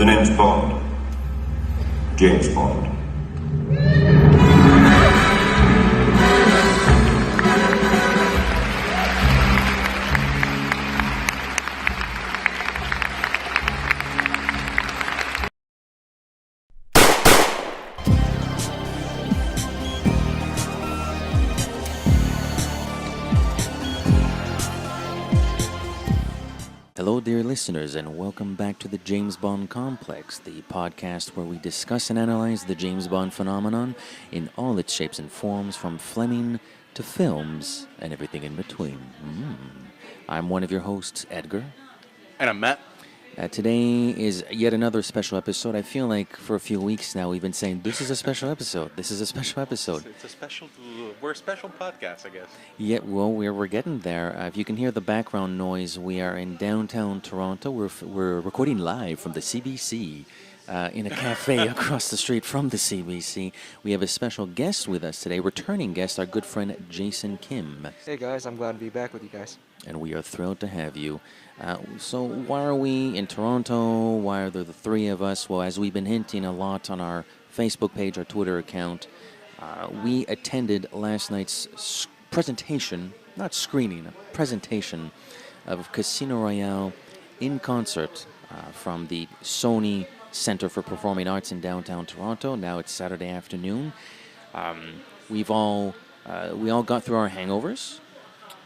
name's Bond. James Bond. Hello, dear listeners, and welcome back to the James Bond Complex, the podcast where we discuss and analyze the James Bond phenomenon in all its shapes and forms, from Fleming to films and everything in between. I'm one of your hosts, Edgar. And I'm Matt. Today is yet another special episode. I feel like for a few weeks now we've been saying, this is a special episode, this is a special episode. We're a special podcast, I guess. Yeah, well, we're getting there. If you can hear the background noise, we are in downtown Toronto. We're recording live from the CBC in a cafe across the street from the CBC. We have a special guest with us today, returning guest, our good friend Jason Kim. Hey guys, I'm glad to be back with you guys. And we are thrilled to have you. So why are we in Toronto? Why are there the three of us? Well, as we've been hinting a lot on our Facebook page, our Twitter account, we attended last night's presentation, not screening, a presentation of Casino Royale in concert from the Sony Center for Performing Arts in downtown Toronto. Now it's Saturday afternoon. We all got through our hangovers.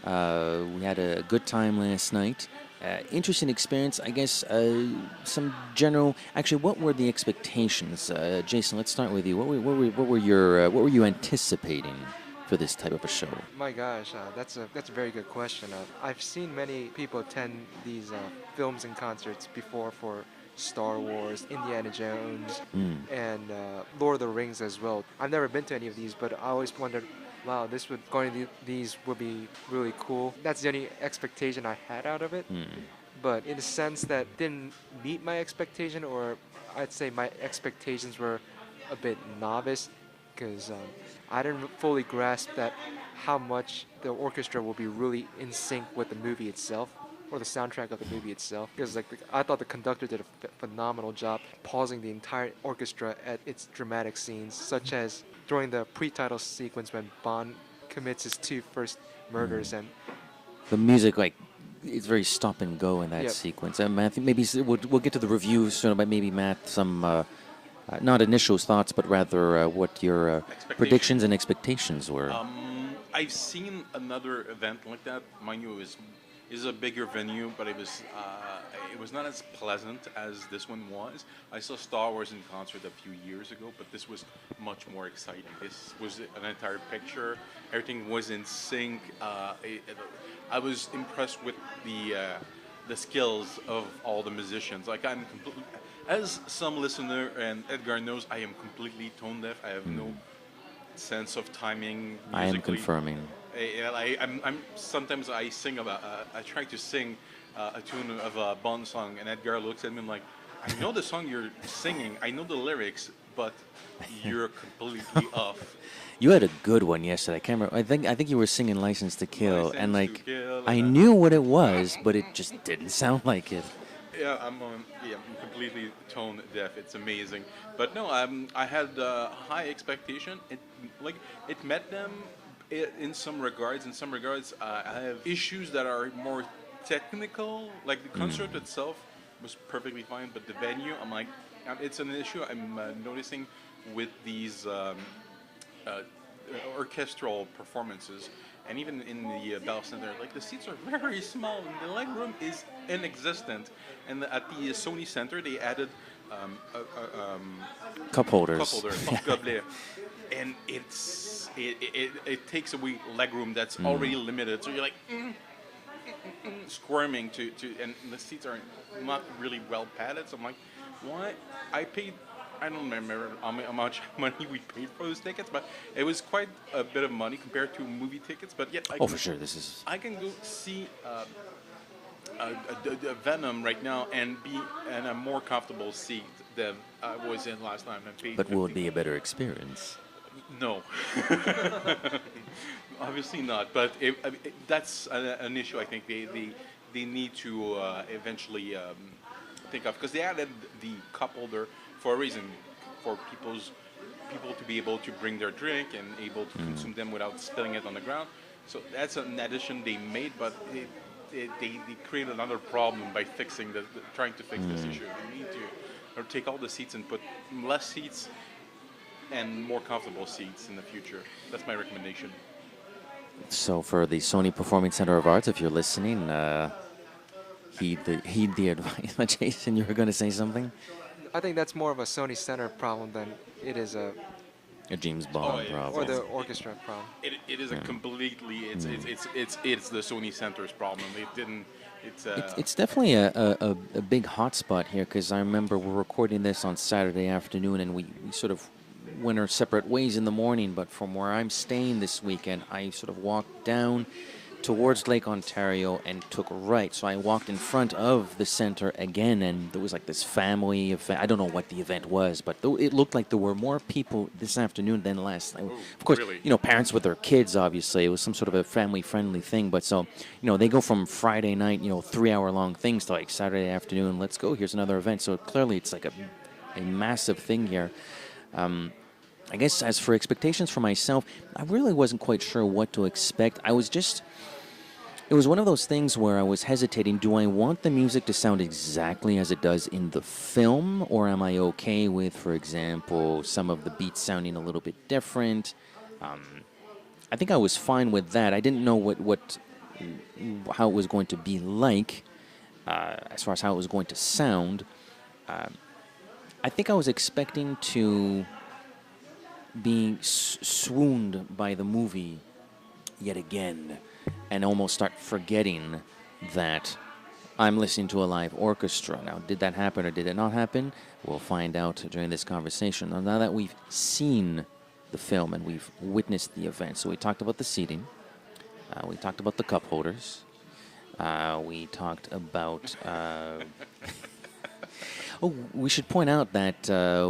We had a good time last night. Interesting experience, I guess. Some general. Actually, what were the expectations, Jason? Let's start with you. What were you anticipating for this type of a show? My gosh, that's a very good question. I've seen many people attend these films and concerts before for Star Wars, Indiana Jones, and Lord of the Rings as well. I've never been to any of these, but I always wondered, wow, going to these would be really cool. That's the only expectation I had out of it. But in a sense that didn't meet my expectation, or I'd say my expectations were a bit novice, because I didn't fully grasp that how much the orchestra will be really in sync with the movie itself, or the soundtrack of the movie itself. Because I thought the conductor did a phenomenal job pausing the entire orchestra at its dramatic scenes, such as during the pre-title sequence when Bond commits his two first murders. And the music, it's very stop and go in that sequence. I think maybe we'll get to the review soon, but maybe Matt, some not initial thoughts, but rather what your predictions and expectations were. I've seen another event like that. Mind you, it is a bigger venue, but it was not as pleasant as this one was. I saw Star Wars in concert a few years ago, but this was much more exciting. This was an entire picture. Everything was in sync. I was impressed with the skills of all the musicians. I'm completely, as some listener and Edgar knows, I am completely tone deaf. I have no sense of timing musically. I am confirming. I'm sometimes I sing I try to sing a tune of a Bond song, and Edgar looks at me like, I know the song you're singing, I know the lyrics, but you're completely off. You had a good one yesterday. I can't remember. I think you were singing "License to Kill," and I knew what it was, but it just didn't sound like it. Yeah, I'm completely tone deaf. It's amazing, but no, I had high expectation. It met them. In some regards, I have issues that are more technical. Like the concert itself was perfectly fine, but the venue, I'm like, it's an issue I'm noticing with these orchestral performances, and even in the Bell Center, the seats are very small and the leg room is inexistent. And at the Sony Center, they added cup holders, goblet, and it takes away leg room that's already limited. So you're like squirming to, and the seats are not really well padded. So I'm like, why? I don't remember how much money we paid for those tickets, but it was quite a bit of money compared to movie tickets. But yet, for sure, I can go see Venom right now and be in a more comfortable seat than I was in last time. But will it be a better experience? No. Obviously not. But that's an issue. I think they need to eventually think of, because they added the cup holder for a reason, for people to be able to bring their drink and able to consume them without spilling it on the ground. So that's an addition they made, but they create another problem by trying to fix this issue. They need to take all the seats and put less seats and more comfortable seats in the future. That's my recommendation. So for the Sony Performing Center of Arts, if you're listening, heed the advice. Jason, you were going to say something? I think that's more of a Sony Center problem than it is a James Bond problem. or the orchestra problem. It is a completely it's the Sony Center's problem. It didn't. It's definitely a big hotspot here, because I remember we're recording this on Saturday afternoon, and we sort of went our separate ways in the morning. But from where I'm staying this weekend, I sort of walked down towards Lake Ontario and took right. So I walked in front of the center again, and there was like this family event. I don't know what the event was, but it looked like there were more people this afternoon than last night. Of course, really? Parents with their kids, obviously. It was some sort of a family-friendly thing. But so, they go from Friday night, 3-hour-long things to like Saturday afternoon. Let's go. Here's another event. So clearly it's like a massive thing here. I guess as for expectations for myself, I really wasn't quite sure what to expect. It was one of those things where I was hesitating. Do I want the music to sound exactly as it does in the film, or am I okay with, for example, some of the beats sounding a little bit different? I think I was fine with that. I didn't know how it was going to be like, as far as how it was going to sound. I think I was expecting to be swooned by the movie yet again, and almost start forgetting that I'm listening to a live orchestra. Now, did that happen or did it not happen? We'll find out during this conversation. Now that we've seen the film and we've witnessed the event, so we talked about the seating, we talked about the cup holders, we talked about... Oh, we should point out that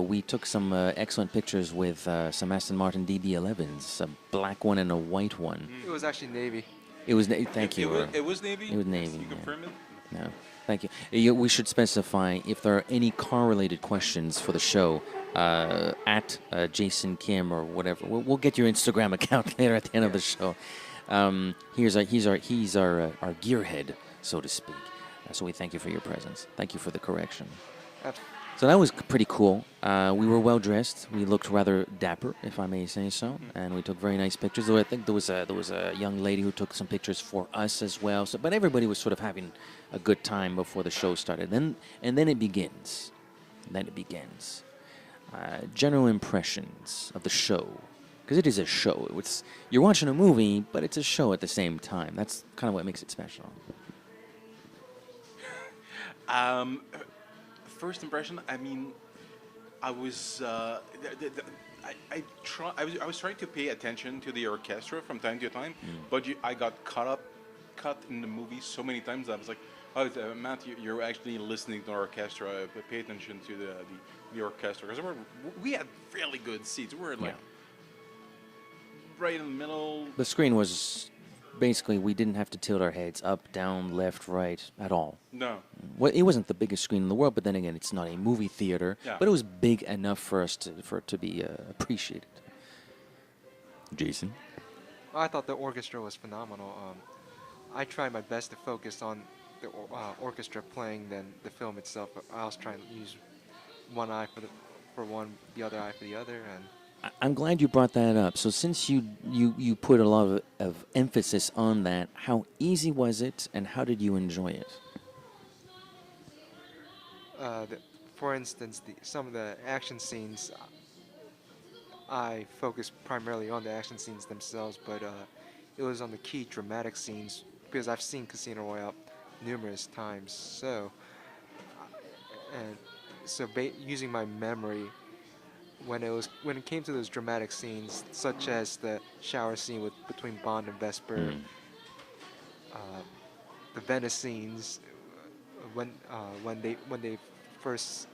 we took some excellent pictures with some Aston Martin DB11s, a black one and a white one. It was actually Navy. It was thank you. It was Navy. It was Navy. You confirm it? No, thank you. We should specify if there are any car-related questions for the show at Jason Kim or whatever. We'll get your Instagram account later at the end of the show. He's our gearhead, so to speak. So we thank you for your presence. Thank you for the correction. So that was pretty cool. We were well dressed. We looked rather dapper, if I may say so, and we took very nice pictures. Though I think there was a young lady who took some pictures for us as well. So, but everybody was sort of having a good time before the show started. Then it begins. General impressions of the show, because it is a show. You're watching a movie, but it's a show at the same time. That's kind of what makes it special. First impression, I mean, I was trying to pay attention to the orchestra from time to time, but I got caught in the movie so many times that I was like, oh, Matt, you're actually listening to the orchestra. Pay attention to the orchestra, because we had really good seats. We were like right in the middle. The screen was. Basically, we didn't have to tilt our heads up, down, left, right at all. No. Well, it wasn't the biggest screen in the world, but then again, it's not a movie theater. Yeah. But it was big enough for it to be appreciated. Jason? I thought the orchestra was phenomenal. I tried my best to focus on the orchestra playing than the film itself. I was trying to use one eye for one, the other eye for the other, and. I'm glad you brought that up. So since you put a lot of emphasis on that, how easy was it, and how did you enjoy it? For instance, some of the action scenes, I focused primarily on the action scenes themselves, but it was on the key dramatic scenes, because I've seen Casino Royale numerous times. So, using my memory, when it came to those dramatic scenes, such as the shower scene between Bond and Vesper, the Venice scenes, when they first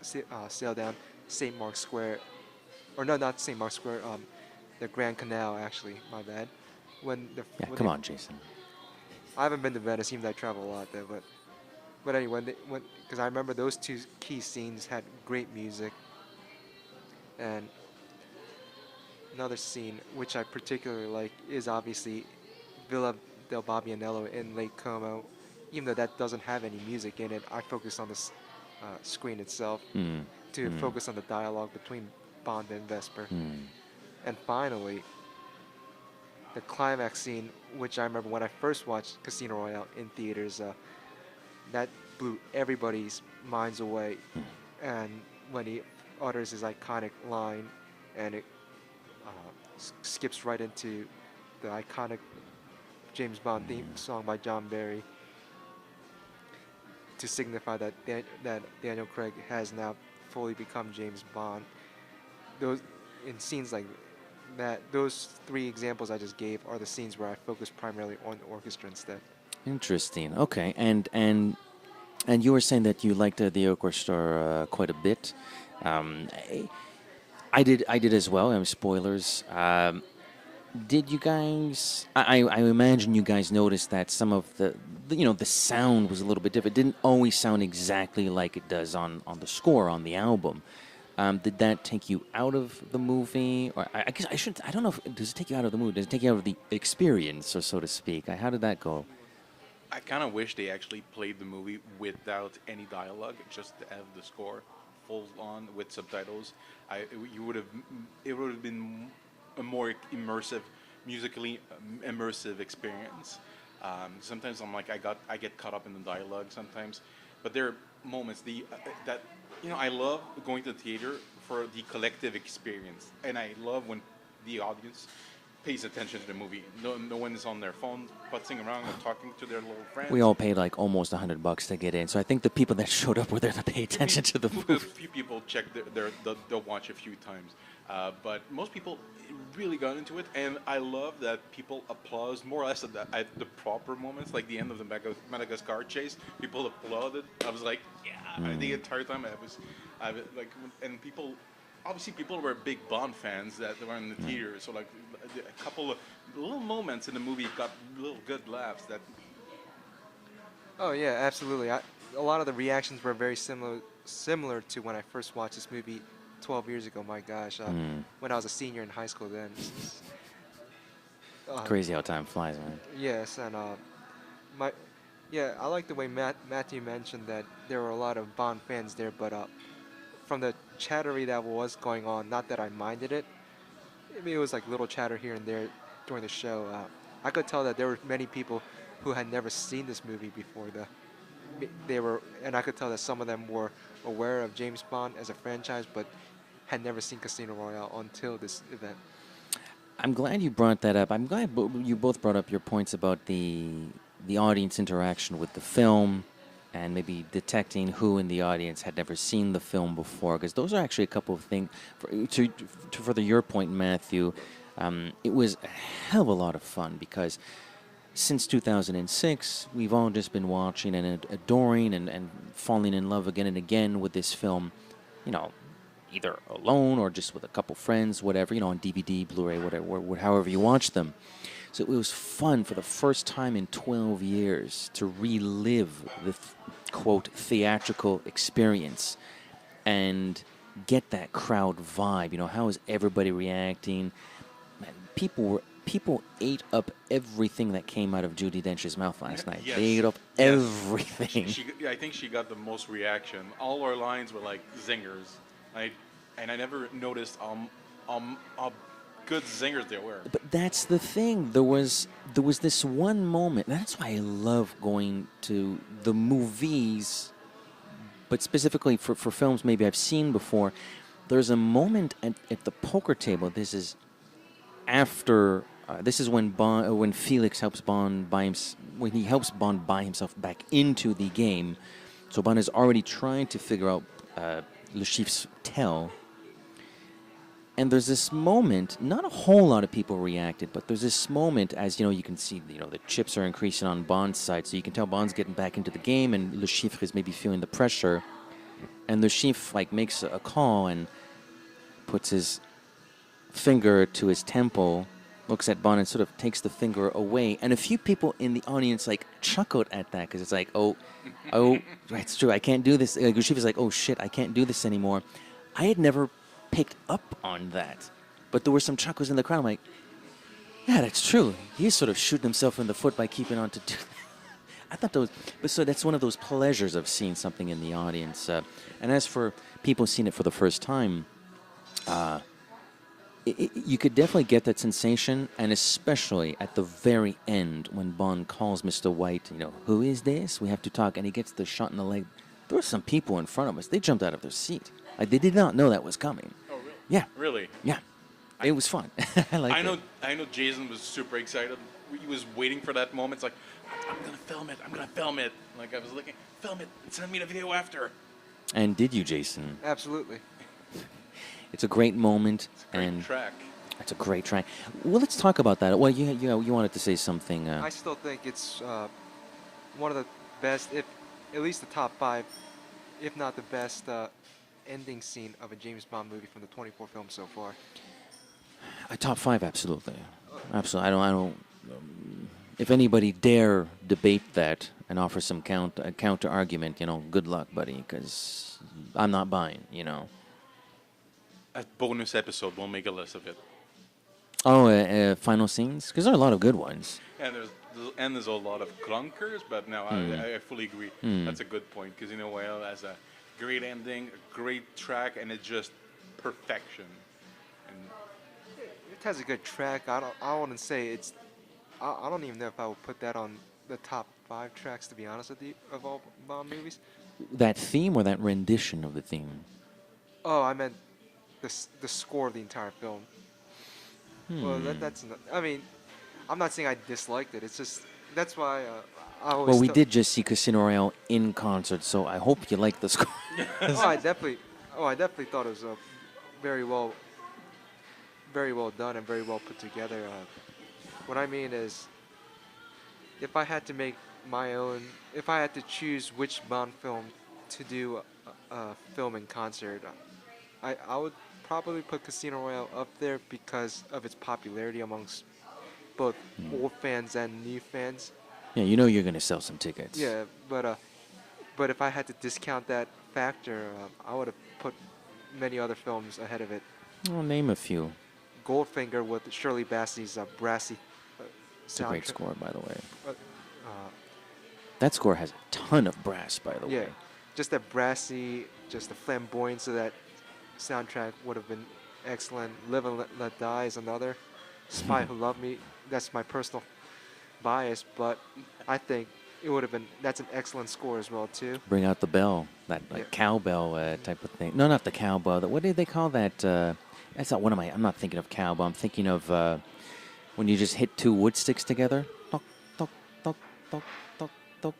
sail down St. Mark's Square, or no, not St. Mark's Square, the Grand Canal, actually, my bad. Come on, Jason. I haven't been to Venice, even though I travel a lot there, but But anyway, because I remember those two key scenes had great music, and another scene which I particularly like is obviously Villa del Babbianello in Lake Como. Even though that doesn't have any music in it, I focus on the screen itself Mm. to Mm. focus on the dialogue between Bond and Vesper. Mm. And finally, the climax scene, which I remember when I first watched Casino Royale in theaters, that blew everybody's minds away. And when he utters his iconic line, and it skips right into the iconic James Bond theme song by John Barry to signify that that Daniel Craig has now fully become James Bond. Those in scenes like that, those three examples I just gave are the scenes where I focus primarily on the orchestra instead. Interesting. Okay, and you were saying that you liked the orchestra quite a bit. I did as well. Spoilers. Did you guys? I imagine you guys noticed that some of the sound was a little bit different. It didn't always sound exactly like it does on the score on the album. Did that take you out of the movie, or I guess I should? I don't know. Does it take you out of the movie? Does it take you out of the experience, or so to speak? How did that go? I kind of wish they actually played the movie without any dialogue, just to have the score full on with subtitles. It would have been a more immersive, musically immersive experience. Sometimes I get caught up in the dialogue sometimes, but there are moments that I love going to the theater for the collective experience, and I love when the audience pays attention to the movie. No one is on their phone, putzing around and talking to their little friends. We all paid like almost $100 to get in, so I think the people that showed up were there to pay attention to the A movie. few people check they'll watch a few times, but most people really got into it, and I love that people applaud more or less at the proper moments, like the end of the Madagascar chase. People applauded. I was like, yeah, the entire time I was like, and people. Obviously, people were big Bond fans that were in the theater, so like a couple of little moments in the movie got little good laughs. That Oh yeah, absolutely. A lot of the reactions were very similar to when I first watched this movie 12 years ago. My gosh, when I was a senior in high school then. Crazy how time flies, man. Yes, and my yeah, I like the way Matthew mentioned that there were a lot of Bond fans there, but from the chattery that was going on, not that I minded it. I mean, it was like little chatter here and there during the show. I could tell that there were many people who had never seen this movie before. And I could tell that some of them were aware of James Bond as a franchise, but had never seen Casino Royale until this event. I'm glad you brought that up. I'm glad you both brought up your points about the audience interaction with the film and maybe detecting who in the audience had never seen the film before, because those are actually a couple of things. To further your point, Matthew, it was a hell of a lot of fun because since 2006, we've all just been watching and adoring and falling in love again and again with this film, either alone or just with a couple friends, whatever, on DVD, Blu-ray, whatever, however you watch them. So it was fun for the first time in 12 years to relive the, quote, theatrical experience and get that crowd vibe. How is everybody reacting? Man, people ate up everything that came out of Judi Dench's mouth last night. Yes. They ate up Yes. everything. I think she got the most reaction. All our lines were like zingers. I never noticed how good zingers they were. But that's the thing. There was this one moment. That's why I love going to the movies, but specifically for films maybe I've seen before. There's a moment at the poker table. This is after. This is when Felix helps Bond when he helps Bond buy himself back into the game. So Bond is already trying to figure out Le Chiffre's tell. And there's this moment, not a whole lot of people reacted, but there's this moment as, you can see, the chips are increasing on Bond's side, so you can tell Bond's getting back into the game, and Le Chiffre is maybe feeling the pressure. And Le Chiffre, makes a call and puts his finger to his temple looks at Bond and sort of takes the finger away. And a few people in the audience like chuckled at that because it's like, oh, it's true. I can't do this. She was like, oh shit, I can't do this anymore. I had never picked up on that, but there were some chuckles in the crowd. I'm like, yeah, that's true. He's sort of shooting himself in the foot by keeping on to do that. I thought that was, but so that's one of those pleasures of seeing something in the audience. And as for people seeing it for the first time, you could definitely get that sensation, and especially at the very end when Bond calls Mr. White, who is this? We have to talk, and he gets the shot in the leg. There were some people in front of us. They jumped out of their seat. Like, they did not know that was coming. Oh, really? Yeah. Really? Yeah. It was fun. I liked it. I know Jason was super excited. He was waiting for that moment. It's like, I'm going to film it. I'm going to film it. Like, I was looking, film it. Send me the video after. And did you, Jason? Absolutely. It's a great moment. It's a great track. It's a great track. Well, let's talk about that. Well, you wanted to say something. I still think it's one of the best, if at least the top 5, if not the best ending scene of a James Bond movie from the 24 films so far. A top 5, absolutely. Absolutely. I don't. If anybody dare debate that and offer some counter argument, good luck, buddy, because I'm not buying. A bonus episode, we'll make a list of it. Oh, final scenes? Because there are a lot of good ones. And there's a lot of clunkers, but no, I fully agree. That's a good point, Casino Royale has a great ending, a great track, and it's just perfection. And it has a good track. I wouldn't say it's. I don't even know if I would put that on the top 5 tracks, to be honest with you, of all Bond movies. That theme or that rendition of the theme? Oh, I meant the score of the entire film. Well, that's. I mean, I'm not saying I disliked it. It's just that's why I always. Well, we did just see Casino Royale in concert, so I hope you like the score. I definitely thought it was very well done and very well put together. What I mean is, if I had to make my own, if I had to choose which Bond film to do a film in concert, I would probably put Casino Royale up there because of its popularity amongst both old fans and new fans. Yeah, you're going to sell some tickets. Yeah, but if I had to discount that factor, I would have put many other films ahead of it. I'll name a few. Goldfinger with Shirley Bassey's brassy It's a great score, by the way. Uh, That score has a ton of brass, by the yeah, way. just that brassy, just the flamboyance of that soundtrack would have been excellent. Live and Let Die is another. Spy Who Loved Me, that's my personal bias, but I think it would have been, that's an excellent score as well, too. Bring Out the Bell, that cowbell type of thing. No, not the cowbell. What do they call that? That's not one of my, I'm not thinking of cowbell. I'm thinking of when you just hit 2 wood sticks together. Toc, toc, toc, toc, toc, toc.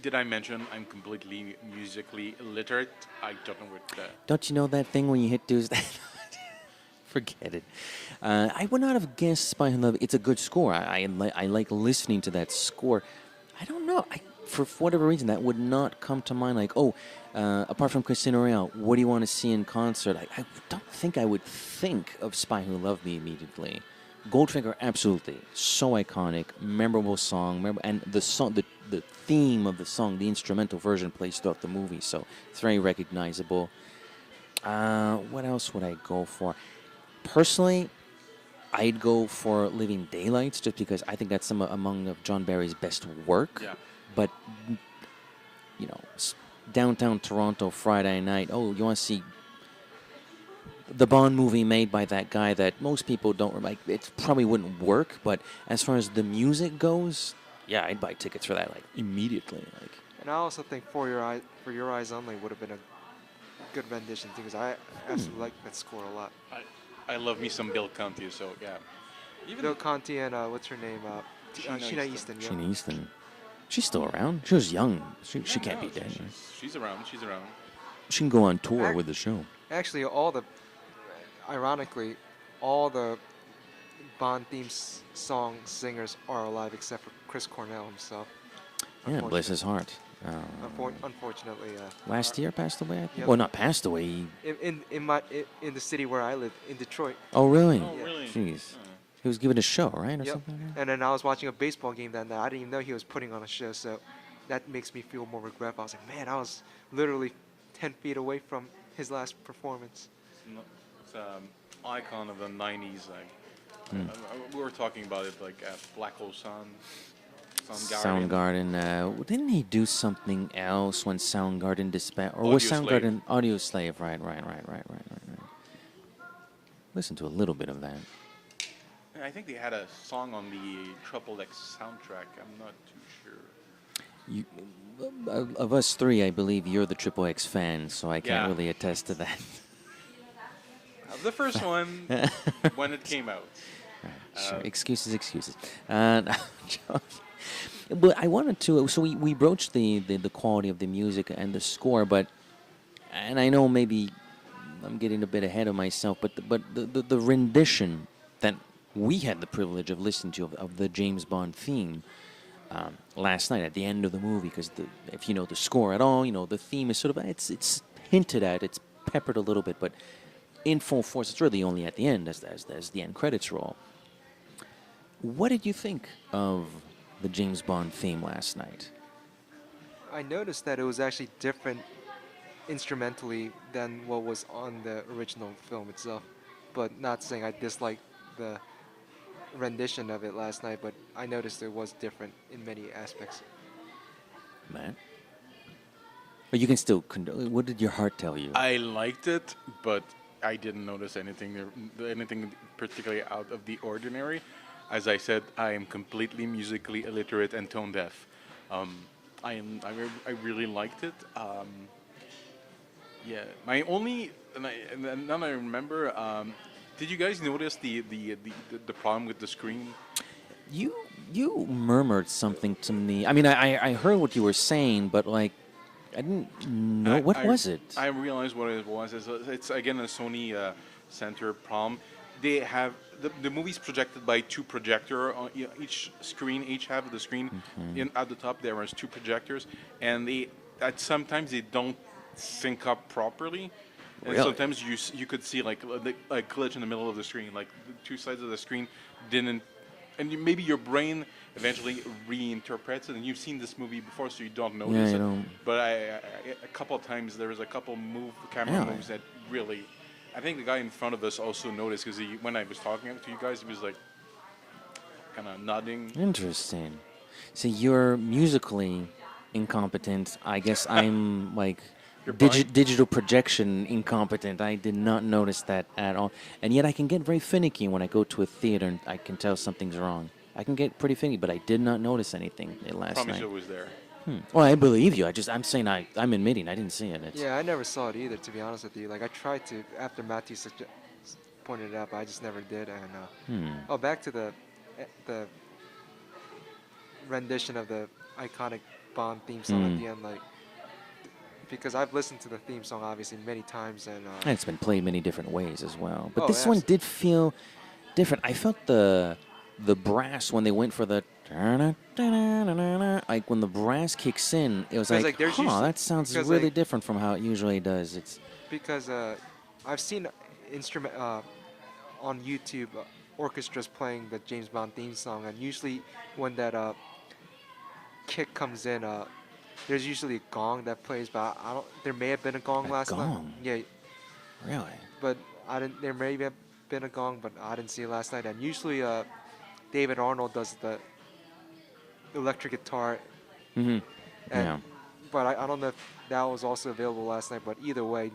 Did I mention I'm completely musically illiterate? I don't know what that. Don't you know that thing when you hit 2? Forget it. I would not have guessed Spy Who Loved Me. It's a good score. I like listening to that score. I don't know. For whatever reason, that would not come to mind. Like, apart from Casino Royale, what do you want to see in concert? I don't think I would think of Spy Who Loved Me immediately. Goldfinger, absolutely. So iconic, memorable song. And the song, the theme of the song, the instrumental version plays throughout the movie, so it's very recognizable. What else would I go for? Personally, I'd go for Living Daylights just because I think that's among of John Barry's best work. Yeah. But, downtown Toronto, Friday night, you want to see the Bond movie made by that guy that most people don't like. It probably wouldn't work, but as far as the music goes, yeah, I'd buy tickets for that immediately. And I also think For Your Eyes Only would have been a good rendition too, because I absolutely like that score a lot. I love me some Bill Conti, so yeah. Bill Conti and what's her name? Sheena Easton. Yeah. Sheena Easton. She's still around. She was young. She can't be dead. She's around. She's around. She can go on tour with the show. Actually, ironically, all the Bond theme song singers are alive except for Chris Cornell himself. Yeah, bless his heart. Unfortunately, Last year passed away, I think. Yep. Well, not passed away. in the city where I live in Detroit. Oh, really? Oh, really? Jeez. Oh. He was giving a show, right, or Yep. something like that? And then I was watching a baseball game that night. I didn't even know he was putting on a show, so that makes me feel more regretful. I was like, man, I was literally 10 feet away from his last performance. It's icon of the '90s. We were talking about it like at Black Hole Sun, Soundgarden. Didn't he do something else when Soundgarden disbanded? Or was Audioslave. Soundgarden Audio Slave? Right. Listen to a little bit of that. I think they had a song on the Triple X soundtrack. I'm not too sure. You, of us three, I believe you're the Triple X fan, so I can't Yeah. really attest to that. The first one when it came out. Sure. Excuses. But I wanted to. So we broached the quality of the music and the score, and I know maybe I'm getting a bit ahead of myself, but the rendition that we had the privilege of listening to of the James Bond theme last night at the end of the movie, because if you know the score at all, you know the theme is sort of it's hinted at, it's peppered a little bit, but in full force, it's really only at the end as the end credits roll. What did you think of the James Bond theme last night? I noticed that it was actually different instrumentally than what was on the original film itself. But not saying I disliked the rendition of it last night, but I noticed it was different in many aspects. Man. But you can still... What did your heart tell you? I liked it, but I didn't notice anything particularly out of the ordinary. As I said, I am completely musically illiterate and tone deaf. I really liked it. Yeah, my only and now I remember. Did you guys notice the problem with the screen? You murmured something to me. I mean, I heard what you were saying, but like, I didn't know. What was it? I realized what it was. It's again a Sony Center problem. They have the movie's projected by two projector on each screen. Each half of the screen, at the top there was two projectors, and sometimes they don't sync up properly. And Really? sometimes you could see like a glitch in the middle of the screen, like the two sides of the screen didn't, and maybe your brain eventually reinterprets it. And you've seen this movie before, so you don't notice you it. don't. But a couple of times there was a couple camera Really? moves that really. I think the guy in front of us also noticed because when I was talking to you guys, he was like kind of nodding. Interesting. So you're musically incompetent. I guess I'm like You're blind? digital projection incompetent. I did not notice that at all. And yet I can get very finicky when I go to a theater and I can tell something's wrong. I can get pretty finicky, but I did not notice anything last Promise night. it was there. Well, I believe you. I'm saying I'm admitting I didn't see it. Yeah, I never saw it either, to be honest with you. Like, I tried to, after Matthew pointed it out, but I just never did. And back to the rendition of the iconic Bond theme song at the end, like, because I've listened to the theme song obviously many times, and it's been played many different ways as well. But Oh, this one abs- did feel different. I felt the brass when they went for the like when the brass kicks in, it was Because, like, there's usually- that sounds because, really like- different from how it usually does. It's because I've seen instrument on YouTube orchestras playing the James Bond theme song, and usually when that kick comes in, there's usually a gong that plays, but I don't. There may have been a gong last night. gong? Yeah, really but I didn't. There may have been a gong, but I didn't see it last night. And usually, David Arnold does the electric guitar. mm-hmm. And, Yeah. But I don't know if that was also available last night. But either way,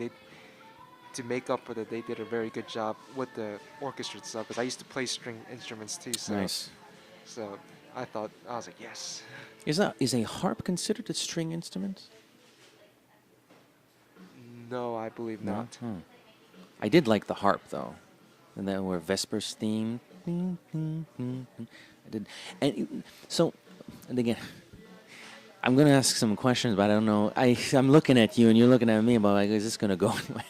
to make up for that, they did a very good job with the orchestra stuff. Because I used to play string instruments too. So, Nice. So I was like, yes. Is a harp considered a string instrument? No, I believe No? not. I did like the harp though, and then where Vesper's theme. I did, and again, I'm gonna ask some questions, but I don't know. I'm looking at you, and you're looking at me, but like, is this gonna go anyway?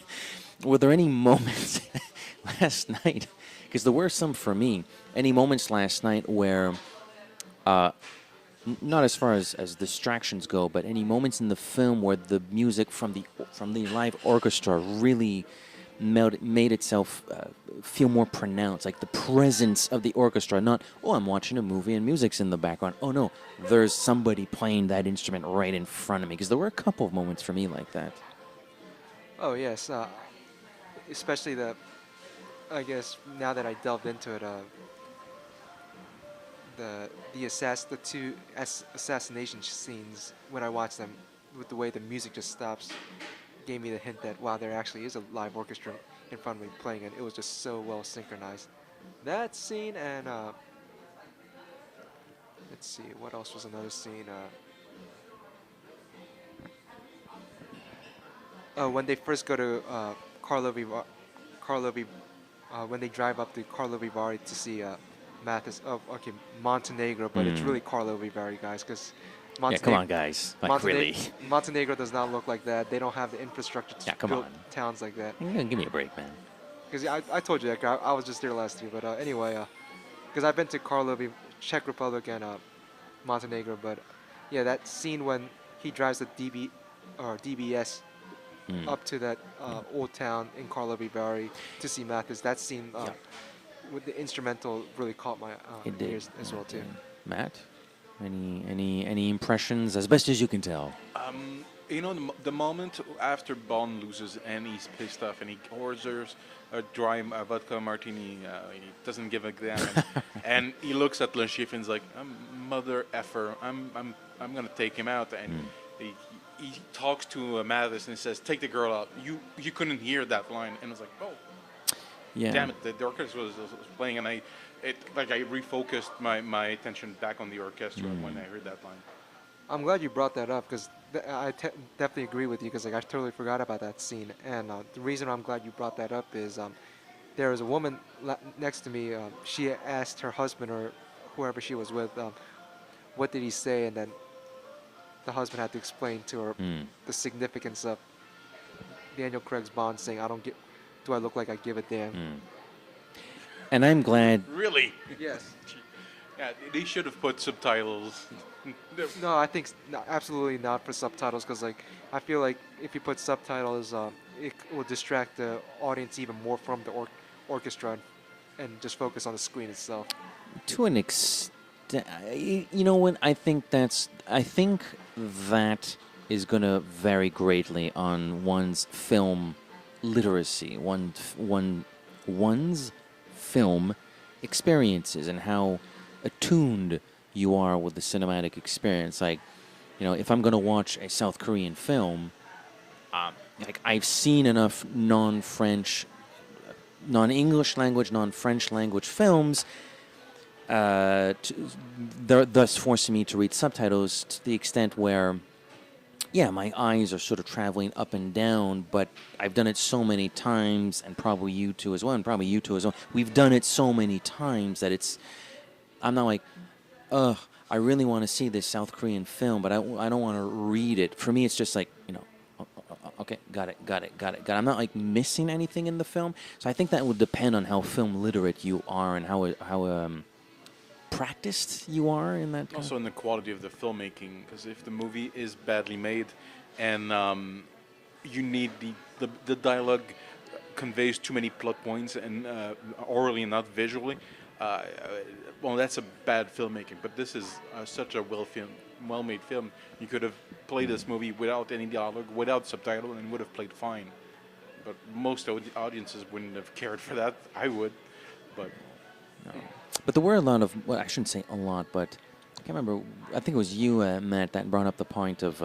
Were there any moments last night? Because there were some for me. Any moments last night where not as far as distractions go, but any moments in the film where the music from the live orchestra really made itself feel more pronounced, like the presence of the orchestra. Not, oh, I'm watching a movie and music's in the background. Oh no, there's somebody playing that instrument right in front of me. Because there were a couple of moments for me like that. Oh yes, especially I guess now that I delved into it, the two assassination scenes when I watched them, with the way the music just stops, gave me the hint that wow, there actually is a live orchestra in front of me playing, and it was just so well synchronized. That scene and let's see, what else was another scene? When they first go to when they drive up to Carlo Vivari to see Mathis. Oh, okay, Montenegro, but it's really Carlo Vivari, guys, because Yeah, come on, guys. Like, really? Montenegro does not look like that. They don't have the infrastructure to build towns like that. Give me a break, man. Because I told you that, I was just there last year, but anyway, because I've been to Czech Republic and Montenegro, but yeah, that scene when he drives the DBS up to that old town in Karlovy Vary to see Mathis, that scene with the instrumental really caught my ears as well too. Matt, any impressions as best as you can tell? You know, the moment after Bond loses and he's pissed off and he orders a dry vodka martini, he doesn't give a damn, and he looks at Le Chiffon's like, mother effer, I'm gonna take him out, and he talks to Mathis and says, take the girl out. You couldn't hear that line, and I was like, oh, yeah, damn it, the orchestra was playing, and I refocused my attention back on the orchestra when I heard that line. I'm glad you brought that up, because I definitely agree with you, because I totally forgot about that scene. And the reason I'm glad you brought that up is there was a woman next to me. She asked her husband or whoever she was with, what did he say, and then the husband had to explain to her the significance of Daniel Craig's Bond saying, do I look like I give a damn? And I'm glad. Really? Yes. Yeah, they should have put subtitles. No, I think absolutely not for subtitles, because I feel like if you put subtitles, it will distract the audience even more from the orchestra and just focus on the screen itself. To an extent, you know what? I think that is going to vary greatly on one's film literacy, one's film experiences, and how attuned you are with the cinematic experience. Like, you know, if I'm going to watch a South Korean film, like I've seen enough non-English language, non-French language films, thus forcing me to read subtitles to the extent where, yeah, my eyes are sort of traveling up and down, but I've done it so many times, and probably you two as well, We've done it so many times that I'm not like, I really want to see this South Korean film, but I don't want to read it. For me, it's just like, you know, okay, got it. I'm not like missing anything in the film. So I think that would depend on how film literate you are and how practiced you are in that. Also in the quality of the filmmaking, because if the movie is badly made and you need the dialogue conveys too many plot points and orally and not visually, well, that's a bad filmmaking. But this is such a well-made film. You could have played this movie without any dialogue, without subtitle, and would have played fine. But most audiences wouldn't have cared for that. I would, but no. But there were a lot of, well, I shouldn't say a lot, but I can't remember. I think it was you, Matt, that brought up the point of,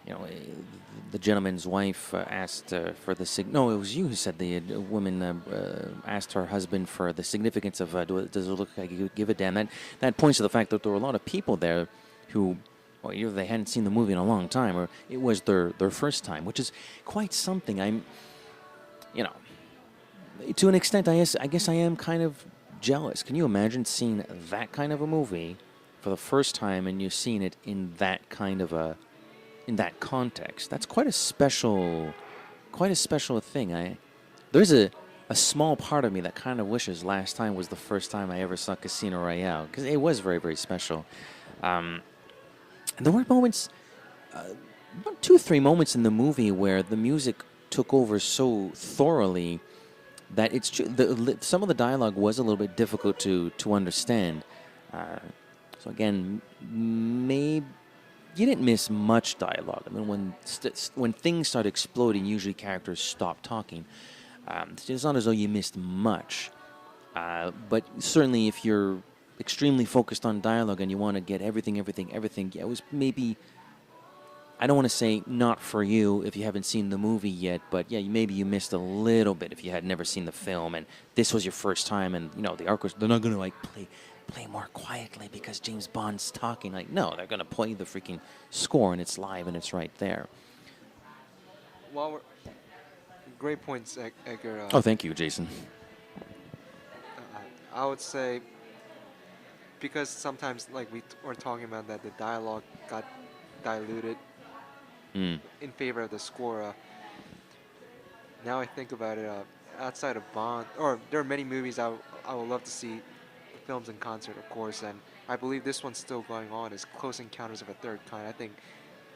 you know, the gentleman's wife asked for the no, it was you who said the woman asked her husband for the significance of does it look like you give a damn. That points to the fact that there were a lot of people there who, well, either they hadn't seen the movie in a long time, or it was their first time, which is quite something. You know, to an extent, I guess I am kind of jealous. Can you imagine seeing that kind of a movie for the first time, and you've seen it in that kind of in that context? That's quite a special thing. There's a small part of me that kind of wishes last time was the first time I ever saw Casino Royale, because it was very, very special. And there were moments, about 2 or 3 moments in the movie where the music took over so thoroughly that some of the dialogue was a little bit difficult to understand. So again, maybe you didn't miss much dialogue. I mean, when things start exploding, usually characters stop talking. It's not as though you missed much, but certainly if you're extremely focused on dialogue and you want to get everything, yeah, it was maybe. I don't want to say not for you if you haven't seen the movie yet, but yeah, maybe you missed a little bit if you had never seen the film and this was your first time, and the Arcos, they're not going to like play more quietly because James Bond's talking. Like, no, they're going to play the freaking score and it's live and it's right there. Great points, Edgar. Oh, thank you, Jason. I would say because sometimes, like we were talking about, that the dialogue got diluted in favor of the score. Now I think about it, outside of Bond, or there are many movies I would love to see the films in concert, of course, and I believe this one's still going on, is Close Encounters of a Third Kind. I think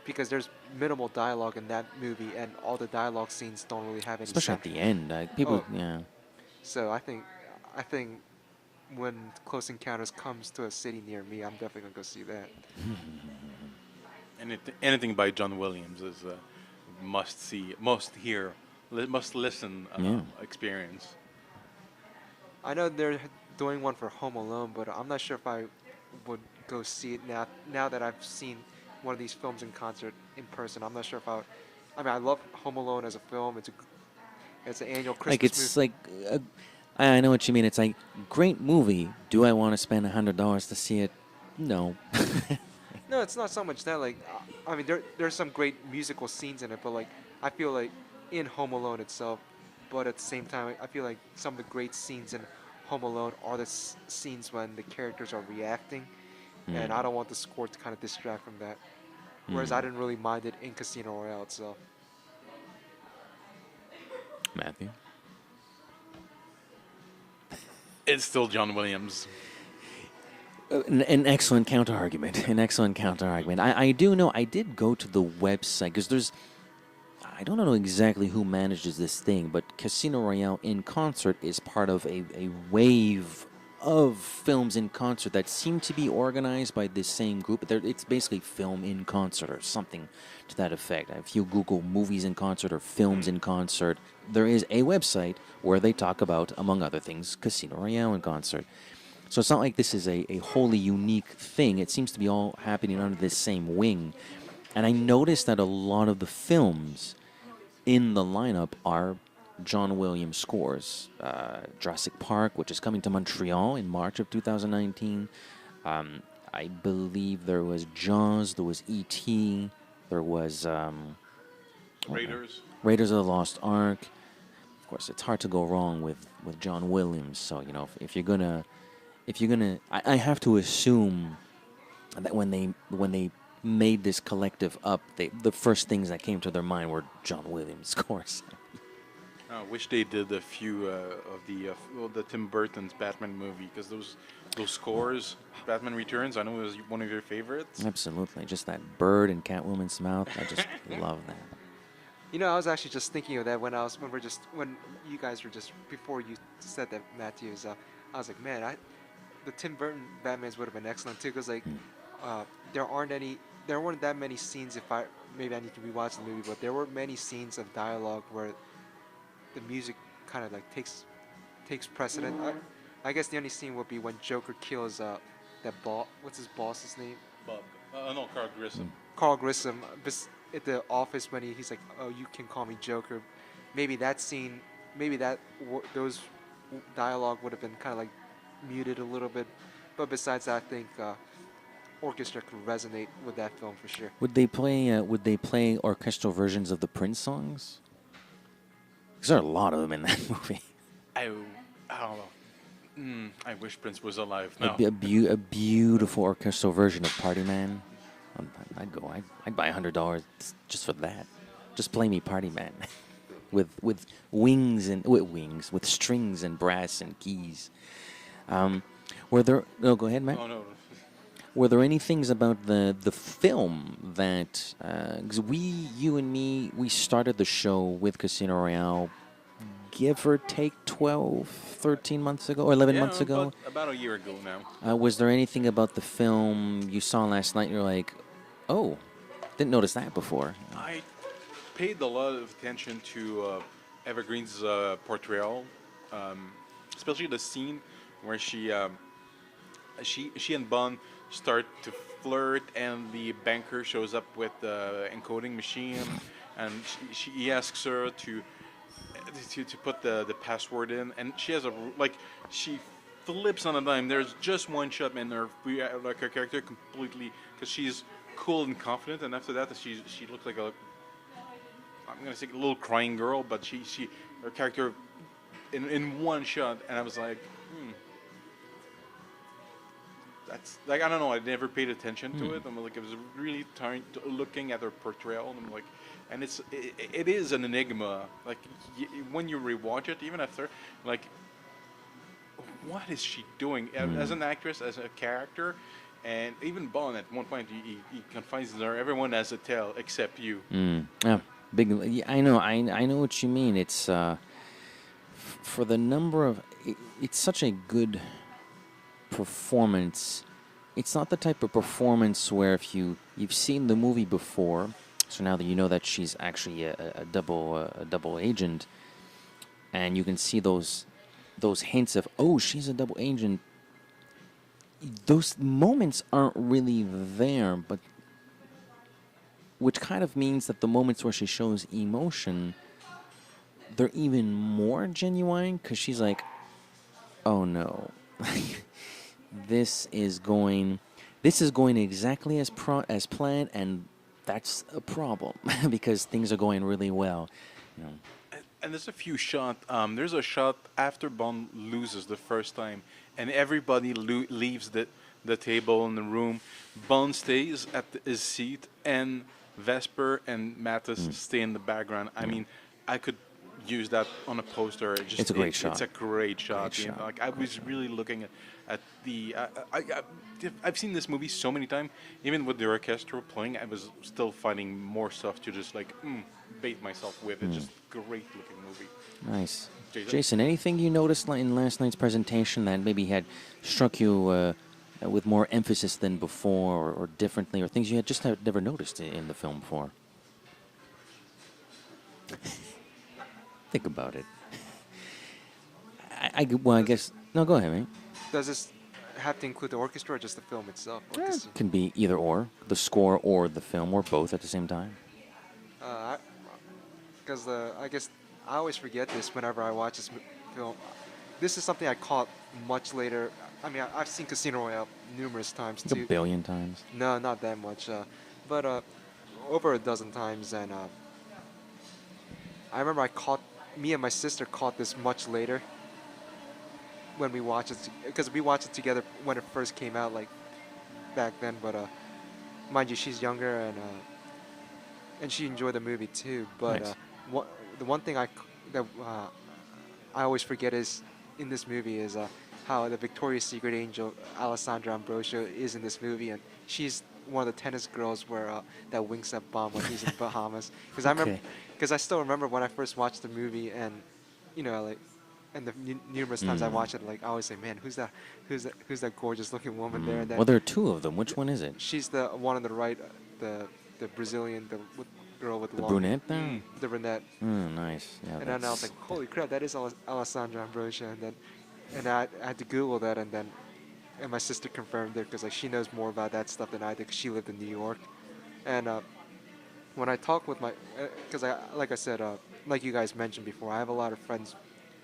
because there's minimal dialogue in that movie, and all the dialogue scenes don't really have any. Especially at the end, yeah. So I think when Close Encounters comes to a city near me, I'm definitely gonna go see that. Anything by John Williams is a must see, must hear, must listen experience. I know they're doing one for Home Alone, but I'm not sure if I would go see it now that I've seen one of these films in concert in person. I'm not sure if I mean, I love Home Alone as a film. It's an annual Christmas movie. I know what you mean. It's like, great movie. Do I want to spend $100 to see it? No. No, it's not so much that. Like, I mean, there's some great musical scenes in it, but like, I feel like in Home Alone itself, but at the same time, I feel like some of the great scenes in Home Alone are the scenes when the characters are reacting, and I don't want the score to kind of distract from that. Whereas I didn't really mind it in Casino Royale itself. Matthew? It's still John Williams. An excellent counter-argument. An excellent counter-argument. I do know, I did go to the website, because I don't know exactly who manages this thing, but Casino Royale in Concert is part of a wave of films in concert that seem to be organized by this same group. It's basically film in concert or something to that effect. If you Google movies in concert or films in concert, there is a website where they talk about, among other things, Casino Royale in concert. So it's not like this is a wholly unique thing. It seems to be all happening under this same wing. And I noticed that a lot of the films in the lineup are John Williams scores. Jurassic Park, which is coming to Montreal in March of 2019. I believe there was Jaws, there was E.T., there was Raiders of the Lost Ark. Of course, it's hard to go wrong with John Williams. So, if you're gonna, I have to assume that when they made this collective up, the first things that came to their mind were John Williams scores. I wish they did a few of the Tim Burton's Batman movie, because those scores, Batman Returns, I know it was one of your favorites. Absolutely, just that bird in Catwoman's mouth. I just love that. I was actually just thinking of that when you guys were just before you said that, Matthews. I was like, man, the Tim Burton Batmans would have been excellent too, because there weren't that many scenes. Maybe I need to rewatch the movie, but there were many scenes of dialogue where the music kind of like takes precedent. I guess the only scene would be when Joker kills that boss. What's his boss's name? Bob. No, Carl Grissom. Carl Grissom at the office when he's like, "Oh, you can call me Joker." Maybe that scene, those dialogue would have been kind of like muted a little bit. But besides that, I think orchestra could resonate with that film for sure. Would they play orchestral versions of the Prince songs? Because there are a lot of them in that movie. I don't know. I wish Prince was alive now. A beautiful orchestral version of Party Man. I'd buy $100 just for that. Just play me Party Man, with strings and brass and keys. Go ahead, Matt. Oh no. Were there any things about the film that, because you and me, we started the show with Casino Royale, give or take 12, 13 months ago, or 11 Yeah, months ago? about a year ago now. Was there anything about the film you saw last night and you're like, oh, didn't notice that before? I paid a lot of attention to Evergreen's portrayal, especially the scene where she and Bond start to flirt, and the banker shows up with the encoding machine, and he asks her to put the password in, and she has she flips on a dime. There's just one shot, and her character completely, because she's cool and confident, and after that she looks like I'm gonna say a little crying girl, but her character in one shot, and I was like, that's like, I don't know. I never paid attention to it. I'm like, I was really looking at her portrayal, and I'm like, and it is an enigma. Like when you rewatch it, even after, like, what is she doing as an actress, as a character? And even Bond at one point he confides in her. Everyone has a tale except you. Yeah, big. Yeah, I know what you mean. It's for the number of. It's such a good performance. It's not the type of performance where if you've seen the movie before, so now that you know that she's actually a double agent, and you can see those hints of, oh, she's a double agent. Those moments aren't really there, but which kind of means that the moments where she shows emotion, they're even more genuine, because she's like, oh no. This is going exactly as planned, and that's a problem because things are going really well. You know. And there's a few shots. There's a shot after Bond loses the first time, and everybody leaves the table in the room. Bond stays at his seat, and Vesper and Mattis stay in the background. I mean, I could use that on a poster. It's a great shot. It's a great shot. Great shot. Like, I was really looking at the. I've seen this movie so many times. Even with the orchestra playing, I was still finding more stuff to just like bait myself with. It's just great looking movie. Nice. Jason, anything you noticed in last night's presentation that maybe had struck you with more emphasis than before, or differently, or things you had never noticed in the film before? Think about it. I guess... No, go ahead, mate. Does this have to include the orchestra or just the film itself? It can be either or. The score or the film, or both at the same time. Because I guess I always forget this whenever I watch this film. This is something I caught much later. I mean, I've seen Casino Royale numerous times, too. A billion times? No, not that much. But over a dozen times. And I remember me and my sister caught this much later when we watched it, because we watched it together when it first came out, like back then. But mind you, she's younger, and she enjoyed the movie too. But Nice. The one thing I always forget is in this movie is how the Victoria's Secret angel Alessandra Ambrosio is in this movie, and she's one of the tennis girls that winks at Bond when he's in Bahamas. Because I still remember when I first watched the movie, and like, and the numerous times I watch it, like I always say, man, who's that gorgeous looking woman there? And then Well, there are two of them. Which one is it? she's the one on the right, the Brazilian, girl with The long, brunette there? the brunette. Nice. Yeah, And then I was like, holy crap, that is Alessandra Ambrosio. And I had to Google that, and my sister confirmed it, because like she knows more about that stuff than I did, because she lived in New York. And when I talk with because like I said, like you guys mentioned before, I have a lot of friends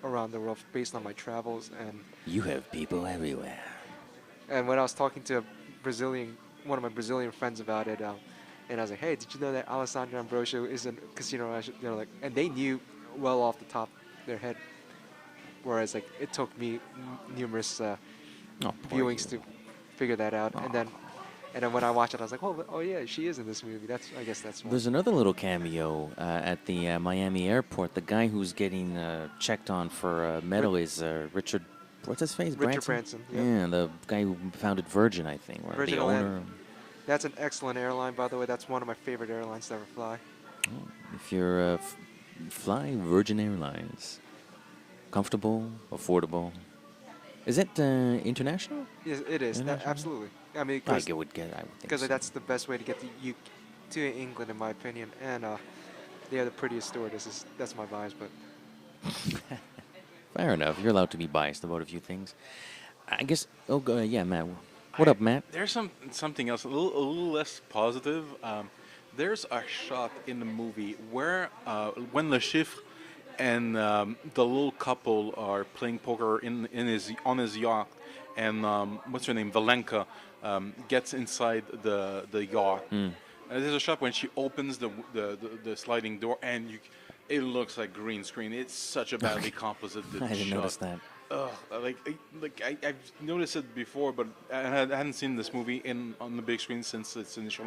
around the world based on my travels, and You have people everywhere. and when I was talking to one of my Brazilian friends about it, and I was like, hey, did you know that Alessandra Ambrosio is in Casino Royale? They're like, and they knew well off the top of their head, whereas like it took me numerous viewings to figure that out, and then when I watched it, I was like, oh yeah, she is in this movie. I guess that's why. There's another little cameo at the Miami airport. The guy who's getting checked on for a medal is Richard what's his face? Richard Branson. Yep. Yeah, the guy who founded Virgin, I think, or Virgin the owner. That's an excellent airline, by the way. That's one of my favorite airlines to ever fly. If you're fly Virgin Airlines, comfortable, affordable. Is it international? Yes, it is. International? Absolutely. I mean, I would think because so. that's the best way to get to England, in my opinion. And they are the prettiest stewardesses. That's my bias, but Fair enough. You're allowed to be biased about a few things. I guess. Oh, yeah, Matt. What up, Matt? There's something else, a little less positive. There's a shot in the movie where when Le Chiffre and the little couple are playing poker on his yacht, and what's her name, Valenka, gets inside the yacht. There's a shot when she opens the sliding door, and it looks like green screen. It's such a badly composited shot. I didn't notice that. Ugh, I've noticed it before, but I hadn't seen this movie on the big screen since its initial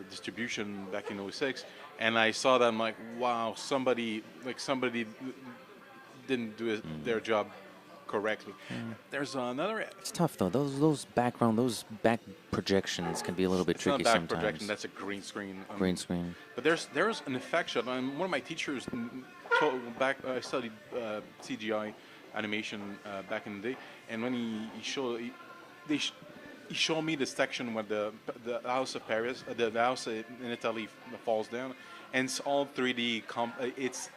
distribution back in '06, and I saw that. I'm like, wow, somebody didn't do their job correctly. There's another. It's tough though. Those back projections can be a little bit It's tricky not back sometimes. projection. That's a green screen. Green screen. But there's an effect shot. One of my teachers I studied CGI animation back in the day, and when he showed me the section where the house of Paris, the house in Italy falls down, and it's all 3D. It's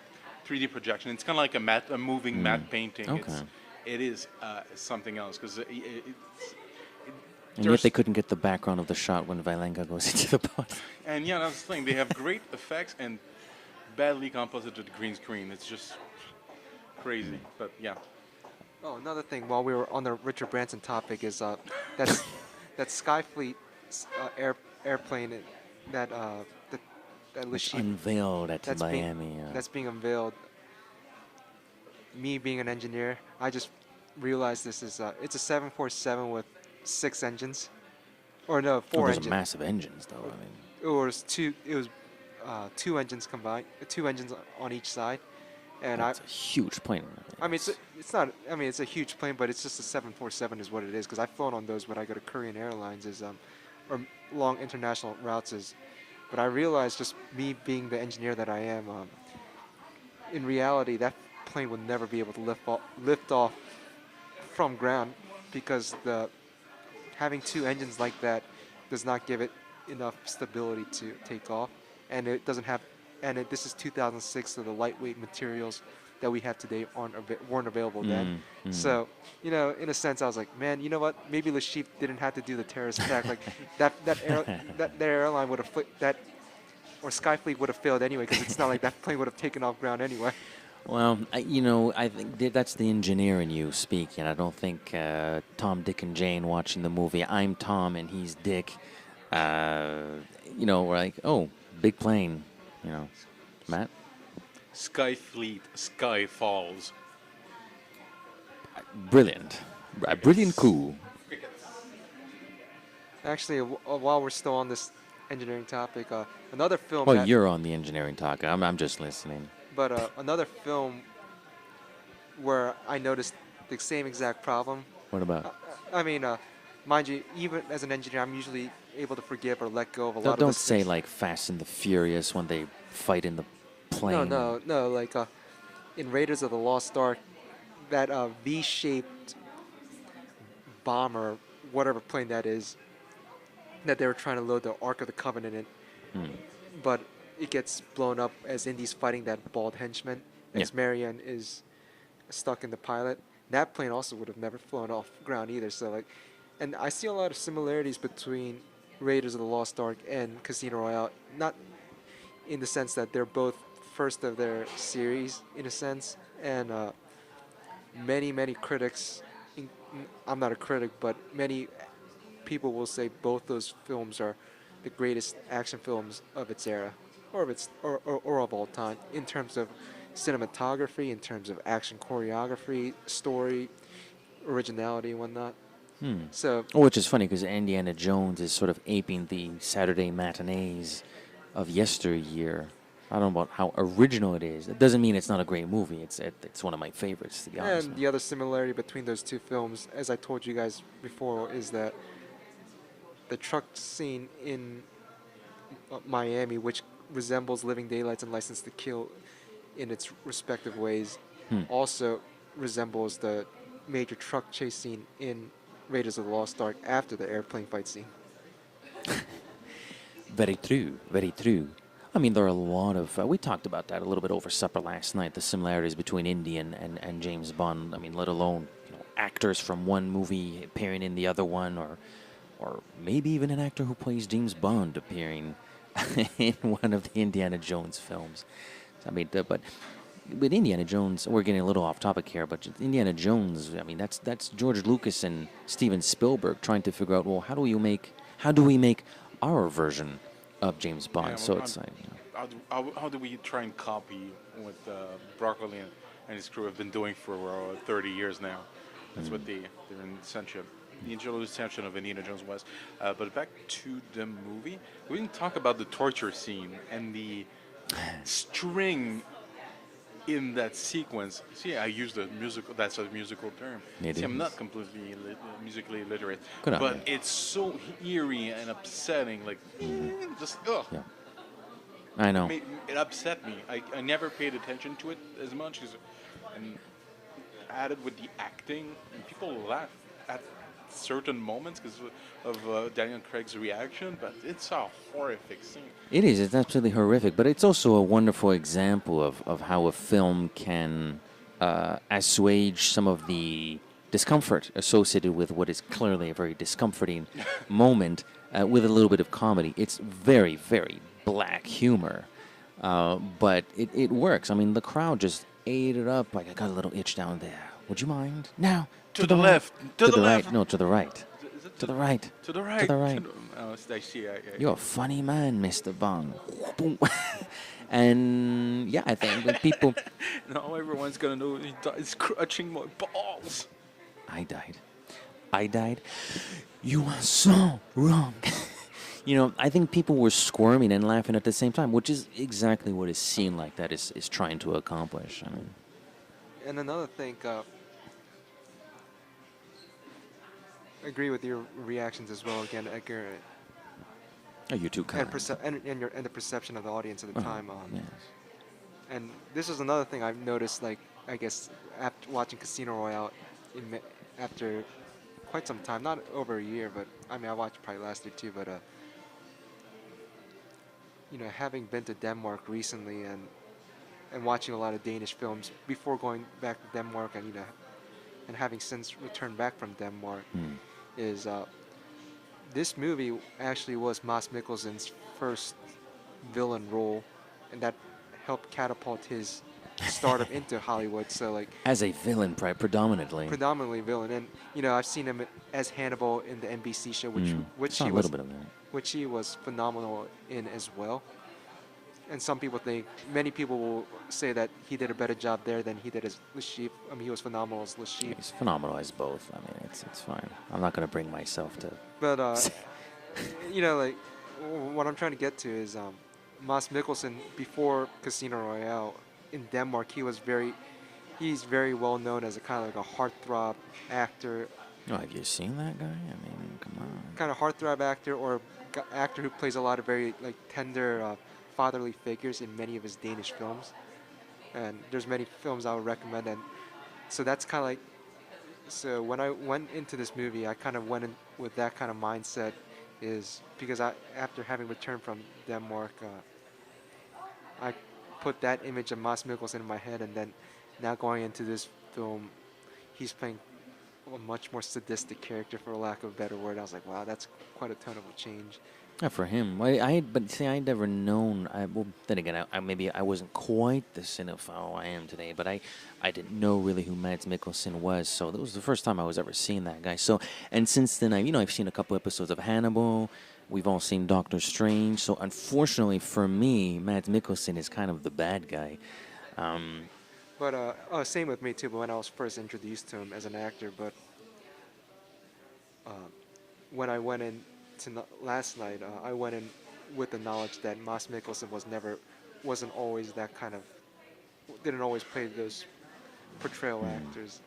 3D projection. It's kind of like a moving matte painting. Okay. It is something else because And yet they couldn't get the background of the shot when Valenka goes into the pot. And yeah, that's the thing. They have great effects and badly composited green screen. It's just crazy. But yeah. oh, another thing while we were on the Richard Branson topic is that Skyfleet airplane that Le It's Chiffre unveiled at that's Miami. that's being unveiled. Me being an engineer, I just realized this is it's a 747 with 6 engines, or no, 4 those engines. are massive engines, though. I mean, It was 2 engines combined, 2 engines on each side, and that's a huge plane. I mean, it's not. I mean, it's a huge plane, but it's just a 747 is what it is. Because I've flown on those when I go to Korean Airlines, or long international routes is. But I realized, just me being the engineer that I am, in reality, that plane would never be able to lift off from ground, because having 2 engines like that does not give it enough stability to take off, and it doesn't have. And this is 2006, so the lightweight materials that we have today weren't available then. So, in a sense, I was like, man, you know what? Maybe Le Chiffre didn't have to do the terrorist attack. Like that airline would have or Skyfleet would have failed anyway, because it's not like that plane would have taken off ground anyway. Well, I think that's the engineer in you speaking. I don't think Tom, Dick, and Jane watching the movie. I'm Tom and he's Dick. We're like, oh, big plane. Matt. Skyfleet, Sky Falls. Brilliant. A brilliant coup. Actually, while we're still on this engineering topic, another film. Oh, you're on the engineering talk. I'm just listening. But another film where I noticed the same exact problem. What about? I mean, mind you, even as an engineer, I'm usually able to forgive or let go of a lot of Don't those say things. like Fast and the Furious when they fight in the plane. No. Like in Raiders of the Lost Ark, that V-shaped bomber, whatever plane that is, that they were trying to load the Ark of the Covenant in, but it gets blown up as Indy's fighting that bald henchman. As Marianne is stuck in the pilot. That plane also would have never flown off ground either. So and I see a lot of similarities between Raiders of the Lost Ark and Casino Royale. Not in the sense that they're both first of their series, in a sense, and many critics. I'm not a critic, but many people will say both those films are the greatest action films of its era, or of all time, in terms of cinematography, in terms of action choreography, story, originality, and whatnot. So, which is funny because Indiana Jones is sort of aping the Saturday matinees of yesteryear. I don't know about how original it is. It doesn't mean it's not a great movie. It's one of my favorites, to be honest. And the other similarity between those two films, as I told you guys before, is that the truck scene in Miami, which resembles Living Daylights and License to Kill in its respective ways, also resembles the major truck chase scene in Raiders of the Lost Ark after the airplane fight scene. Very true, very true. I mean, there are a lot of... we talked about that a little bit over supper last night, the similarities between Indy and James Bond. I mean, let alone actors from one movie appearing in the other one, or maybe even an actor who plays James Bond appearing in one of the Indiana Jones films. I mean, but with Indiana Jones, we're getting a little off topic here, but Indiana Jones, I mean, that's George Lucas and Steven Spielberg trying to figure out, well, how do we make our version of James Bond? Yeah, So well, it's like, how do we try and copy what Broccoli and his crew have been doing for 30 years now? That's what their intention, the intention of Indiana Jones was. But back to the movie, we didn't talk about the torture scene and the string in that sequence. See, I used a musical. That's a musical term. It See, I'm is. not completely musically literate, Good on but you. it's so eerie and upsetting. Like, just ugh. yeah. I know. It upset me. I never paid attention to it as much and added with the acting, and people laugh at certain moments because of Daniel Craig's reaction, but it's a horrific scene. It is. It's absolutely horrific, but it's also a wonderful example of how a film can assuage some of the discomfort associated with what is clearly a very discomforting moment with a little bit of comedy. It's very, very black humor, but it works. I mean, the crowd just ate it up. Like, I got a little itch down there. Would you mind? Now, To the left. To the right. left. No, to the right. Is it To the right. To the right. To the right. I see. You're a funny man, Mr. Bond. Boom. And yeah, I think that people... Now everyone's gonna know he's crushing my balls. I died. You are so wrong. I think people were squirming and laughing at the same time, which is exactly what a scene like that is trying to accomplish. I mean, And another thing, I agree with your reactions as well. Again, Edgar, oh, you're too kind. and the perception of the audience at the time. Yes. And this is another thing I've noticed. Like, I guess after watching Casino Royale, after quite some time, not over a year, but I mean I watched it probably last year too. But having been to Denmark recently and watching a lot of Danish films before going back to Denmark, and having since returned back from Denmark, is this movie actually was Mads Mikkelsen's first villain role, and that helped catapult his stardom into Hollywood. So like As a villain, predominantly. predominantly villain, and I've seen him as Hannibal in the NBC show, which Saw he a was little bit of that. which he was phenomenal in as well. And many people will say that he did a better job there than he did as Le Chiffre. I mean, he was phenomenal as Le Chiffre. He's phenomenal as both. I mean, it's fine. I'm not going to bring myself to... But, like, what I'm trying to get to is Mads Mikkelsen, before Casino Royale, in Denmark, he's very well known as a kind of like a heartthrob actor. Oh, have you seen that guy? I mean, come on. Kind of heartthrob actor, or actor who plays a lot of very like tender fatherly figures in many of his Danish films. And there's many films I would recommend. And so that's kind of like, so when I went into this movie, I kind of went in with that kind of mindset, is because after having returned from Denmark, I put that image of Mads Mikkelsen in my head, and then now going into this film, he's playing a much more sadistic character, for lack of a better word. I was like, wow, that's quite a ton of a change. Yeah, for him. I'd never known. Then again, maybe I wasn't quite the cinephile I am today, but I didn't know really who Mads Mikkelsen was. So that was the first time I was ever seeing that guy. So, and since then, I've seen a couple episodes of Hannibal. We've all seen Doctor Strange. So unfortunately for me, Mads Mikkelsen is kind of the bad guy. But same with me too. But when I was first introduced to him as an actor, but when I went in last night, I went in with the knowledge that Mads Mikkelsen was never wasn't always that kind of, didn't always play those portrayal actors.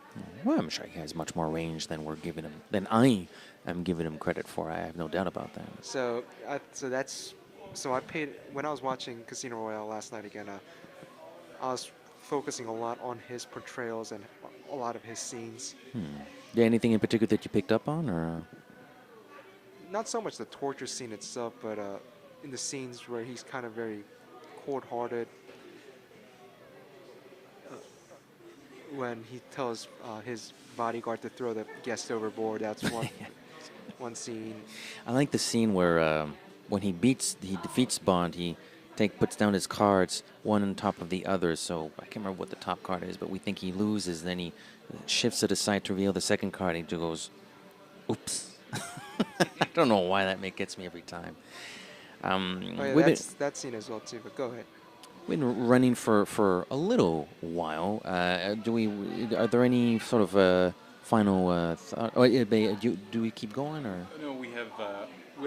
Well, I'm sure he has much more range than we're giving him, than I am giving him credit for. I have no doubt about that. So I paid when I was watching Casino Royale last night again. I was focusing a lot on his portrayals and a lot of his scenes. Yeah, anything in particular that you picked up on, or? Not so much the torture scene itself, but in the scenes where he's kind of very cold-hearted. When he tells his bodyguard to throw the guest overboard, that's one scene. I like the scene where when he defeats Bond, he puts down his cards one on top of the other. So I can't remember what the top card is, but we think he loses. Then he shifts it aside to reveal the second card. And he goes, "Oops." I don't know why that gets me every time. That scene as well too. But go ahead. We've been running for a little while. Are there any sort of final thought? Do we keep going or? No, we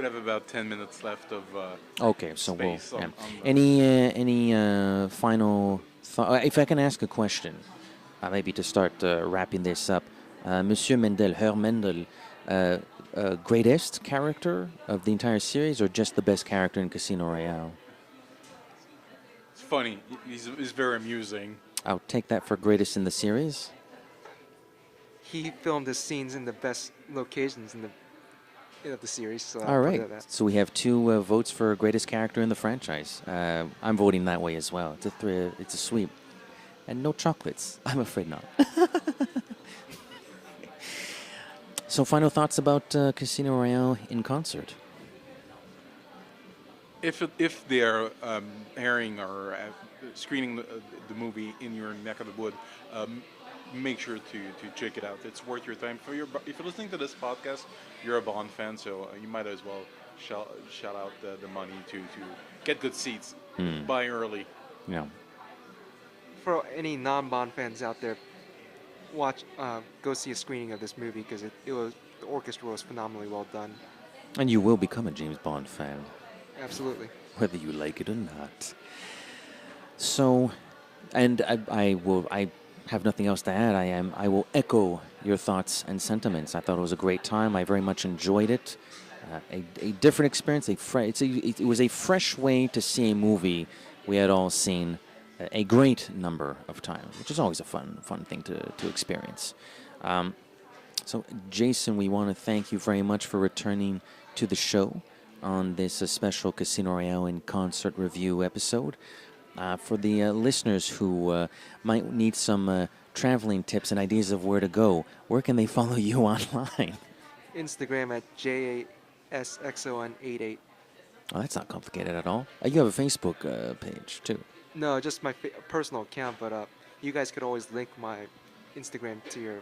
have about 10 minutes left of. Okay, so space we'll. on Any final thought? If I can ask a question, maybe to start wrapping this up, Monsieur Mendel, Herr Mendel, greatest character of the entire series, or just the best character in Casino Royale? It's funny. He's very amusing. I'll take that for greatest in the series. He filmed his scenes in the best locations in the series. So All right. So we have two votes for greatest character in the franchise. I'm voting that way as well. It's a sweep. And no chocolates. I'm afraid not. So final thoughts about Casino Royale in concert. If they're airing or screening the movie in your neck of the wood, make sure to check it out. It's worth your time. If you're listening to this podcast, you're a Bond fan, so you might as well shell out the money to get good seats. Buy early. Yeah. For any non-Bond fans out there, go see a screening of this movie because the orchestra was phenomenally well done. And you will become a James Bond fan. Absolutely. Whether you like it or not. So, and I have nothing else to add. I will echo your thoughts and sentiments. I thought it was a great time. I very much enjoyed it. A different experience. It was a fresh way to see a movie we had all seen a great number of times, which is always a fun thing to experience. So, Jason, we want to thank you very much for returning to the show on this special Casino Royale in concert review episode. For the listeners who might need some traveling tips and ideas of where to go, where can they follow you online? Instagram at JASXON88. Oh, that's not complicated at all. You have a Facebook page, too. No, just my personal account, but you guys could always link my Instagram to your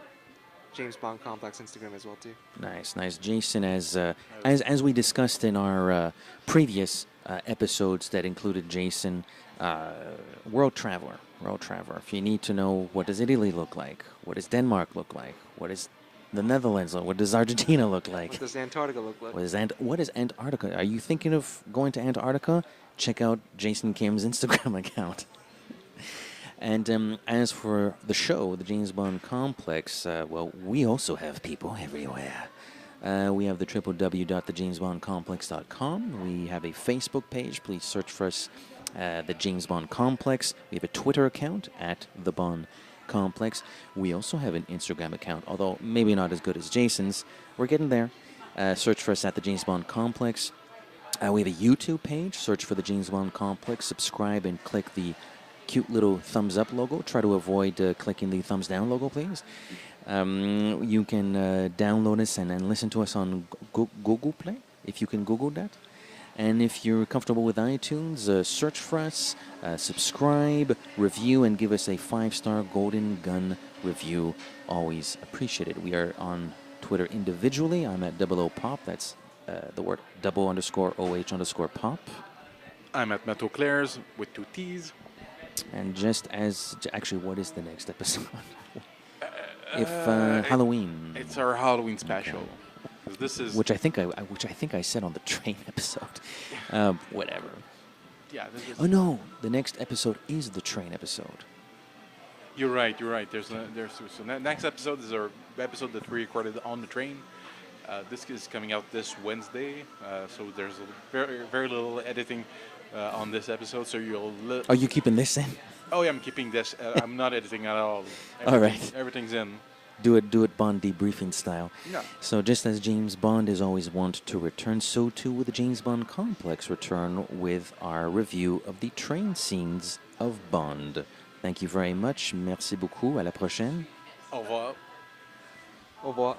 James Bond Complex Instagram as well, too. Nice. Jason, as we discussed in our previous episodes that included Jason, world traveler. If you need to know what does Italy look like, what does Denmark look like, what is the Netherlands look, what does Argentina look like, what does Antarctica look like, what is Antarctica? Are you thinking of going to Antarctica? Check out Jason Kim's Instagram account. And as for the show, the James Bond Complex, well, we also have people everywhere. We have the www.thejamesbondcomplex.com. We have a Facebook page. Please search for us, the James Bond Complex. We have a Twitter account at the Bond Complex. We also have an Instagram account, although maybe not as good as Jason's. We're getting there. Search for us at the James Bond Complex. We have a YouTube page. Search for the James Bond Complex. Subscribe and click the cute little thumbs up logo. Try to avoid clicking the thumbs down logo, please. You can download us and listen to us on Google Play, if you can Google that. And if you're comfortable with iTunes, search for us, subscribe, review, and give us a 5-star Golden Gun review. Always appreciated. We are on Twitter individually. I'm at @00pop. That's the word _OH_pop. I'm at Metal Claire's with 2 T's. And just as actually, what is the next episode? Halloween. It's our Halloween special. Okay. This is which I think I said on the train episode. Whatever. yeah, this is. Oh no, the next episode is the train episode. You're right. You're right. Next episode is our episode that we recorded on the train. This is coming out this Wednesday, so there's very little editing on this episode. So you'll. Are you keeping this in? Oh yeah, I'm keeping this. I'm not editing at all. All right. Everything's in. Do it Bond debriefing style. Yeah. So just as James Bond is always wont to return, so too will the James Bond Complex return with our review of the train scenes of Bond. Thank you very much. Merci beaucoup. À la prochaine. Au revoir. Au revoir.